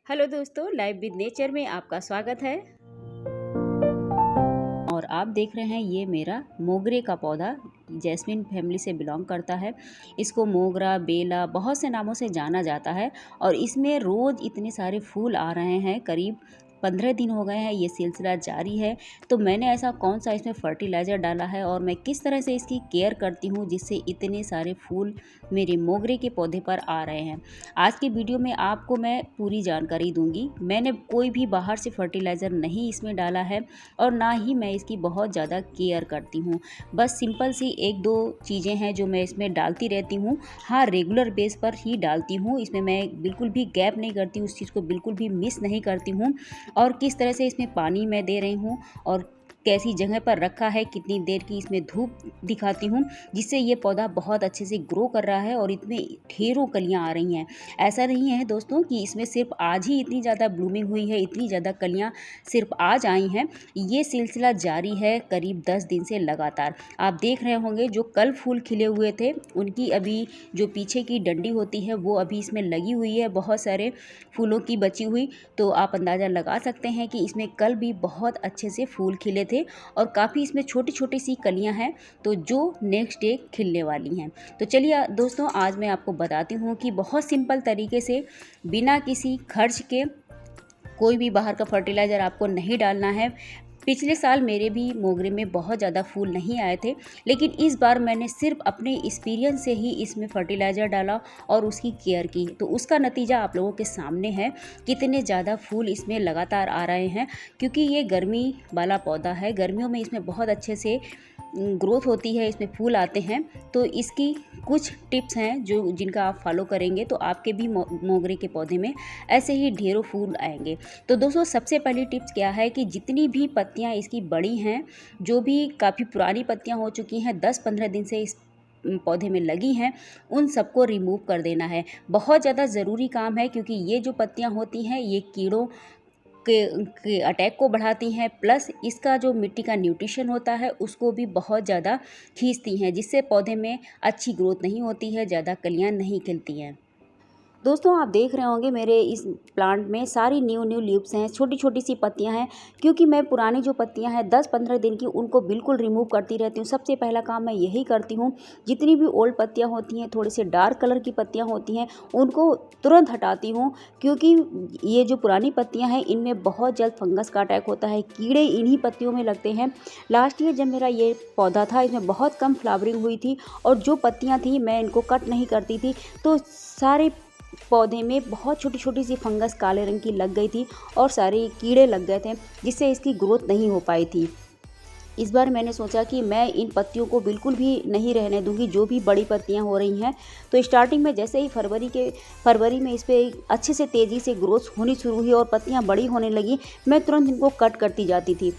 Hello दोस्तों, live with nature में आपका स्वागत है। और आप देख रहे हैं ये मेरा मोगरे का पौधा जैस्मिन फैमिली से बिलोंग करता है। इसको मोगरा, बेला बहुत से नामों से जाना जाता है और इसमें रोज़ इतने सारे फूल आ रहे हैं। करीब 15 दिन हो गए हैं, ये सिलसिला जारी है। तो मैंने ऐसा कौन सा इसमें फर्टिलाइज़र डाला है और मैं किस तरह से इसकी केयर करती हूँ जिससे इतने सारे फूल मेरे मोगरे के पौधे पर आ रहे हैं। आज की वीडियो में आपको मैं पूरी जानकारी दूंगी। मैंने कोई भी बाहर से फर्टिलाइज़र नहीं इसमें डाला है और ना ही मैं इसकी बहुत ज़्यादा केयर करती हूँ। बस सिंपल सी एक दो चीज़ें हैं जो मैं इसमें डालती रहती हूँ। हाँ, रेगुलर बेस पर ही डालती हूँ। इसमें मैं बिल्कुल भी गैप नहीं करती, उस चीज़ को बिल्कुल भी मिस नहीं करती हूँ। और किस तरह से इसमें पानी मैं दे रही हूँ और कैसी जगह पर रखा है, कितनी देर की इसमें धूप दिखाती हूँ जिससे ये पौधा बहुत अच्छे से ग्रो कर रहा है और इसमें ढेरों कलियाँ आ रही हैं। ऐसा नहीं है दोस्तों कि इसमें सिर्फ आज ही इतनी ज़्यादा ब्लूमिंग हुई है, इतनी ज़्यादा कलियाँ सिर्फ आज आई हैं। ये सिलसिला जारी है करीब 10 दिन से लगातार। आप देख रहे होंगे जो कल फूल खिले हुए थे उनकी अभी जो पीछे की डंडी होती है वो अभी इसमें लगी हुई है, बहुत सारे फूलों की बची हुई। तो आप अंदाज़ा लगा सकते हैं कि इसमें कल भी बहुत अच्छे से फूल खिले थे और काफ़ी इसमें छोटी छोटी सी कलियां हैं तो जो नेक्स्ट डे खिलने वाली हैं। तो चलिए दोस्तों, आज मैं आपको बताती हूँ कि बहुत सिंपल तरीके से बिना किसी खर्च के कोई भी बाहर का फर्टिलाइज़र आपको नहीं डालना है। पिछले साल मेरे भी मोगरे में बहुत ज़्यादा फूल नहीं आए थे, लेकिन इस बार मैंने सिर्फ अपने एक्सपीरियंस से ही इसमें फर्टिलाइज़र डाला और उसकी केयर की, तो उसका नतीजा आप लोगों के सामने है। कितने ज़्यादा फूल इसमें लगातार आ रहे हैं क्योंकि ये गर्मी वाला पौधा है। गर्मियों में इसमें बहुत अच्छे से ग्रोथ होती है, इसमें फूल आते हैं। तो इसकी कुछ टिप्स हैं जो जिनका आप फॉलो करेंगे तो आपके भी मोगरे के पौधे में ऐसे ही ढेरों फूल आएंगे। तो दोस्तों, सबसे पहली टिप्स क्या है कि जितनी भी पत्तियां इसकी बड़ी हैं, जो भी काफ़ी पुरानी पत्तियां हो चुकी हैं, 10-15 दिन से इस पौधे में लगी हैं, उन सबको रिमूव कर देना है। बहुत ज़्यादा ज़रूरी काम है क्योंकि ये जो पत्तियां होती हैं ये कीड़ों के अटैक को बढ़ाती हैं, प्लस इसका जो मिट्टी का न्यूट्रिशन होता है उसको भी बहुत ज़्यादा खींचती हैं जिससे पौधे में अच्छी ग्रोथ नहीं होती है, ज़्यादा कलियां नहीं खिलती हैं। दोस्तों, आप देख रहे होंगे मेरे इस प्लांट में सारी न्यू लीव्स हैं, छोटी छोटी सी पत्तियां हैं। क्योंकि मैं पुरानी जो पत्तियां हैं 10-15 दिन की उनको बिल्कुल रिमूव करती रहती हूँ। सबसे पहला काम मैं यही करती हूँ। जितनी भी ओल्ड पत्तियां होती हैं, थोड़ी सी डार्क कलर की पत्तियां होती हैं, उनको तुरंत हटाती हूँ क्योंकि ये जो पुरानी पत्तियाँ हैं इनमें बहुत जल्द फंगस का अटैक होता है। कीड़े इन्हीं पत्तियों में लगते हैं। लास्ट ईयर जब मेरा ये पौधा था इसमें बहुत कम फ्लावरिंग हुई थी और जो पत्तियाँ थी मैं इनको कट नहीं करती थी तो सारे पौधे में बहुत छोटी छोटी सी फंगस काले रंग की लग गई थी और सारे कीड़े लग गए थे जिससे इसकी ग्रोथ नहीं हो पाई थी। इस बार मैंने सोचा कि मैं इन पत्तियों को बिल्कुल भी नहीं रहने दूंगी, जो भी बड़ी पत्तियां हो रही हैं। तो स्टार्टिंग में जैसे ही फरवरी में इस पर अच्छे से तेज़ी से ग्रोथ होनी शुरू हुई और पत्तियां बड़ी होने लगी, मैं तुरंत इनको कट करती जाती थी।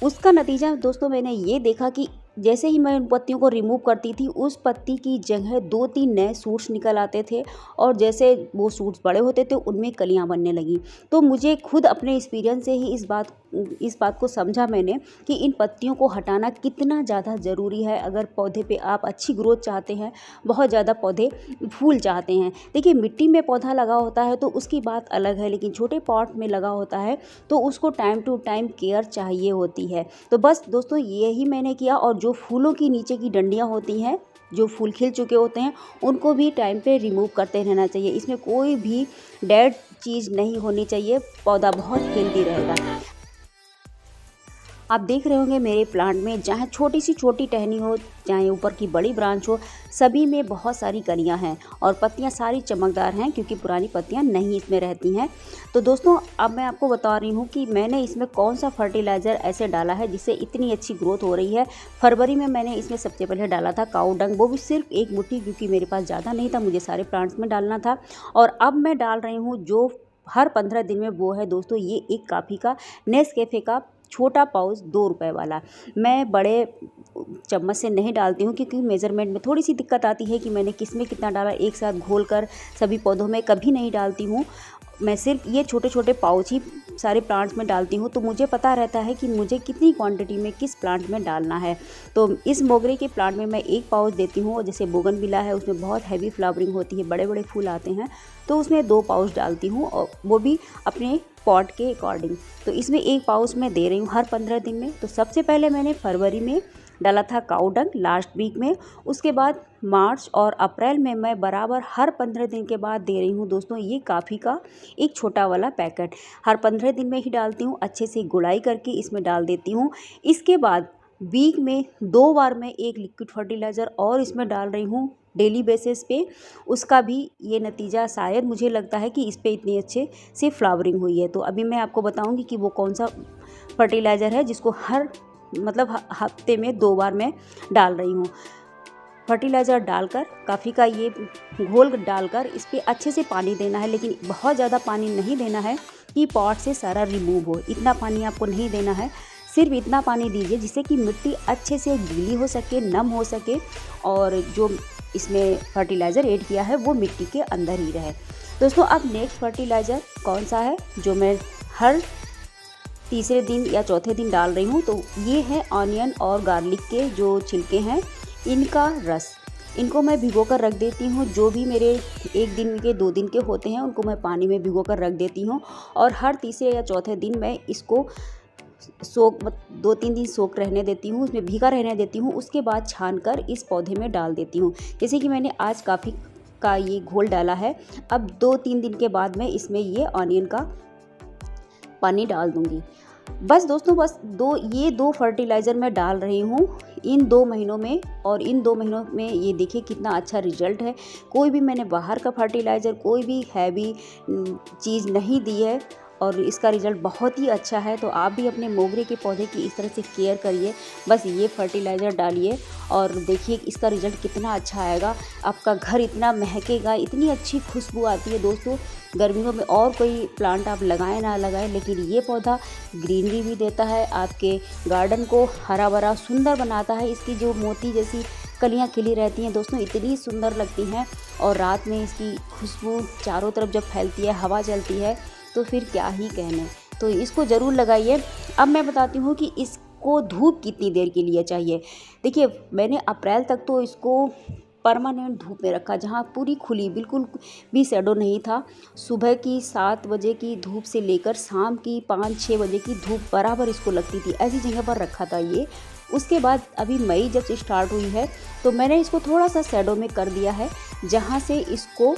उसका नतीजा दोस्तों मैंने ये देखा कि जैसे ही मैं उन पत्तियों को रिमूव करती थी उस पत्ती की जगह 2-3 नए सूट्स निकल आते थे और जैसे वो सूट्स बड़े होते थे उनमें कलियां बनने लगी। तो मुझे खुद अपने एक्सपीरियंस से ही इस बात को समझा मैंने कि इन पत्तियों को हटाना कितना ज़्यादा ज़रूरी है अगर पौधे पे आप अच्छी ग्रोथ चाहते हैं, बहुत ज़्यादा पौधे फूल चाहते हैं। देखिए, मिट्टी में पौधा लगा होता है तो उसकी बात अलग है, लेकिन छोटे पॉट में लगा होता है तो उसको टाइम टू टाइम केयर चाहिए होती है। तो बस दोस्तों, यही मैंने किया और जो फूलों की नीचे की डंडियाँ होती हैं, जो फूल खिल चुके होते हैं, उनको भी टाइम पे रिमूव करते रहना चाहिए। इसमें कोई भी डेड चीज़ नहीं होनी चाहिए, पौधा बहुत हेल्दी रहेगा। आप देख रहे होंगे मेरे प्लांट में चाहे छोटी सी छोटी टहनी हो चाहे ऊपर की बड़ी ब्रांच हो, सभी में बहुत सारी कलियां हैं और पत्तियां सारी चमकदार हैं क्योंकि पुरानी पत्तियां नहीं इसमें रहती हैं। तो दोस्तों, अब मैं आपको बता रही हूँ कि मैंने इसमें कौन सा फर्टिलाइज़र ऐसे डाला है जिससे इतनी अच्छी ग्रोथ हो रही है। फरवरी में मैंने इसमें सबसे पहले डाला था काऊ डंग, वो भी सिर्फ 1 मुट्ठी क्योंकि मेरे पास ज़्यादा नहीं था, मुझे सारे प्लांट्स में डालना था। और अब मैं डाल रही हूँ जो हर 15 दिन में, वो है दोस्तों ये एक कॉफ़ी का नेस्कैफ़े का छोटा पाउच 2 रुपए वाला। मैं बड़े चम्मच से नहीं डालती हूँ क्योंकि मेज़रमेंट में थोड़ी सी दिक्कत आती है कि मैंने किस में कितना डाला, एक साथ घोल कर सभी पौधों में कभी नहीं डालती हूँ। मैं सिर्फ ये छोटे छोटे पाउच ही सारे प्लांट्स में डालती हूँ तो मुझे पता रहता है कि मुझे कितनी क्वांटिटी में किस प्लांट में डालना है। तो इस मोगरे के प्लांट में मैं 1 पाउच देती हूँ, और जैसे बोगनविला है उसमें बहुत हैवी फ्लावरिंग होती है, बड़े बड़े फूल आते हैं, तो उसमें 2 पाउच डालती हूँ, और वो भी अपने पॉट के अकॉर्डिंग। तो इसमें 1 पाउच मैं दे रही हूँ हर 15 दिन में। तो सबसे पहले मैंने फरवरी में डाला था काऊ डंग लास्ट वीक में, उसके बाद मार्च और अप्रैल में मैं बराबर हर 15 दिन के बाद दे रही हूँ दोस्तों ये काफ़ी का एक छोटा वाला पैकेट। हर 15 दिन में ही डालती हूँ, अच्छे से गुड़ाई करके इसमें डाल देती हूँ। इसके बाद वीक में 2 बार मैं एक लिक्विड फर्टिलाइज़र और इसमें डाल रही हूँ डेली बेसिस पे। उसका भी ये नतीजा शायद मुझे लगता है कि इस पे इतनी अच्छे से फ्लावरिंग हुई है। तो अभी मैं आपको बताऊंगी कि वो कौन सा फर्टिलाइज़र है जिसको हर हफ्ते में 2 बार मैं डाल रही हूँ। फर्टिलाइज़र डालकर काफ़ी का ये घोल डालकर इस पर अच्छे से पानी देना है, लेकिन बहुत ज़्यादा पानी नहीं देना है कि पॉट से सारा रिमूव हो। इतना पानी आपको नहीं देना है, सिर्फ इतना पानी दीजिए जिससे कि मिट्टी अच्छे से गीली हो सके, नम हो सके, और जो इसमें फर्टिलाइज़र ऐड किया है वो मिट्टी के अंदर ही रहे। दोस्तों अब नेक्स्ट फर्टिलाइज़र कौन सा है जो मैं हर तीसरे दिन या चौथे दिन डाल रही हूँ, तो ये है ऑनियन और गार्लिक के जो छिलके हैं इनका रस। इनको मैं भिगो कर रख देती हूँ, जो भी मेरे 1 दिन के 2 दिन के होते हैं उनको मैं पानी में भिगो कर रख देती हूँ, और हर तीसरे या चौथे दिन मैं इसको 2-3 दिन सोक रहने देती हूँ, उसमें भीगा रहने देती हूँ। उसके बाद छान कर इस पौधे में डाल देती हूँ। जैसे कि मैंने आज काफ़ी का ये घोल डाला है, अब 2-3 दिन के बाद मैं इसमें ये ऑनियन का पानी डाल दूँगी। बस दोस्तों बस ये दो फर्टिलाइज़र मैं डाल रही हूँ इन 2 महीनों में, और इन 2 महीनों में ये देखिए कितना अच्छा रिजल्ट है। कोई भी मैंने बाहर का फर्टिलाइज़र, कोई भी हैवी चीज़ नहीं दी है, और इसका रिज़ल्ट बहुत ही अच्छा है। तो आप भी अपने मोगरे के पौधे की इस तरह से केयर करिए, बस ये फर्टिलाइज़र डालिए और देखिए इसका रिज़ल्ट कितना अच्छा आएगा। आपका घर इतना महकेगा, इतनी अच्छी खुशबू आती है दोस्तों। गर्मियों में और कोई प्लांट आप लगाएं ना लगाएं, लेकिन ये पौधा ग्रीनरी भी देता है, आपके गार्डन को हरा भरा सुंदर बनाता है। इसकी जो मोती जैसी कलियां खिली रहती हैं दोस्तों, इतनी सुंदर लगती हैं, और रात में इसकी खुशबू चारों तरफ जब फैलती है, हवा चलती है, तो फिर क्या ही कहने। तो इसको ज़रूर लगाइए। अब मैं बताती हूँ कि इसको धूप कितनी देर के लिए चाहिए। देखिए मैंने अप्रैल तक तो इसको परमानेंट धूप में रखा, जहाँ पूरी खुली, बिल्कुल भी शैडो नहीं था। सुबह की 7 बजे की धूप से लेकर शाम की 5-6 बजे की धूप बराबर इसको लगती थी, ऐसी जगह पर रखा था ये। उसके बाद अभी मई जब से स्टार्ट हुई है तो मैंने इसको थोड़ा सा शैडो में कर दिया है, जहाँ से इसको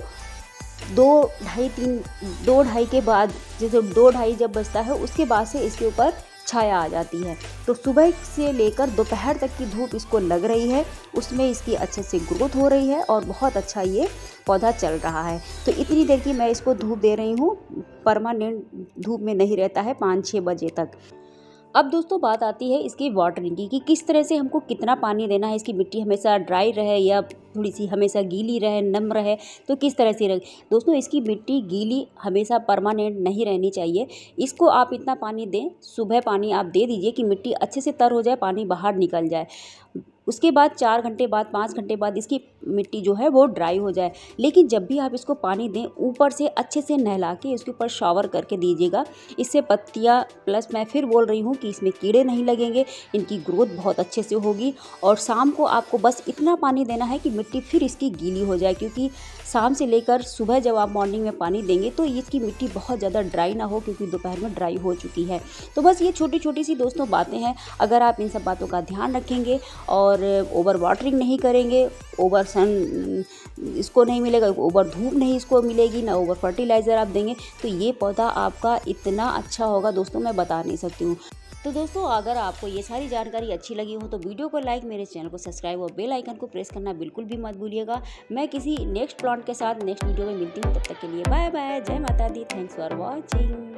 2-2:30 के बाद, जैसे 2-2:30 जब बजता है उसके बाद से इसके ऊपर छाया आ जाती है। तो सुबह से लेकर दोपहर तक की धूप इसको लग रही है, उसमें इसकी अच्छे से ग्रोथ हो रही है और बहुत अच्छा ये पौधा चल रहा है। तो इतनी देर की मैं इसको धूप दे रही हूँ, परमानेंट धूप में नहीं रहता है 5-6 बजे तक। अब दोस्तों बात आती है इसकी वाटरिंग की, कि किस तरह से हमको कितना पानी देना है। इसकी मिट्टी हमेशा ड्राई रहे या थोड़ी सी हमेशा गीली रहे, नम रहे, तो किस तरह से रहे। दोस्तों इसकी मिट्टी गीली हमेशा परमानेंट नहीं रहनी चाहिए। इसको आप इतना पानी दें, सुबह पानी आप दे दीजिए कि मिट्टी अच्छे से तर हो जाए, पानी बाहर निकल जाए। उसके बाद 4 घंटे बाद, 5 घंटे बाद इसकी मिट्टी जो है वो ड्राई हो जाए। लेकिन जब भी आप इसको पानी दें, ऊपर से अच्छे से नहला के इसके ऊपर शावर करके दीजिएगा। इससे पत्तियाँ, प्लस मैं फिर बोल रही हूँ कि इसमें कीड़े नहीं लगेंगे, इनकी ग्रोथ बहुत अच्छे से होगी। और शाम को आपको बस इतना पानी देना है कि मिट्टी फिर इसकी गीली हो जाए, क्योंकि शाम से लेकर सुबह जब आप मॉर्निंग में पानी देंगे तो इसकी मिट्टी बहुत ज़्यादा ड्राई ना हो, क्योंकि दोपहर में ड्राई हो चुकी है। तो बस ये छोटी छोटी सी दोस्तों बातें हैं, अगर आप इन सब बातों का ध्यान रखेंगे और ओवर वाटरिंग नहीं करेंगे, ओवर सन इसको नहीं मिलेगा, ओवर धूप नहीं इसको मिलेगी, ना ओवर फर्टिलाइज़र आप देंगे, तो ये पौधा आपका इतना अच्छा होगा दोस्तों, मैं बता नहीं सकती हूँ। तो दोस्तों अगर आपको ये सारी जानकारी अच्छी लगी हो तो वीडियो को लाइक, मेरे चैनल को सब्सक्राइब और बेल आइकन को प्रेस करना बिल्कुल भी मत भूलिएगा। मैं किसी नेक्स्ट प्लांट के साथ नेक्स्ट वीडियो में मिलती हूँ, तब तक के लिए बाय बाय, जय माता दी, थैंक्स फॉर वॉचिंग।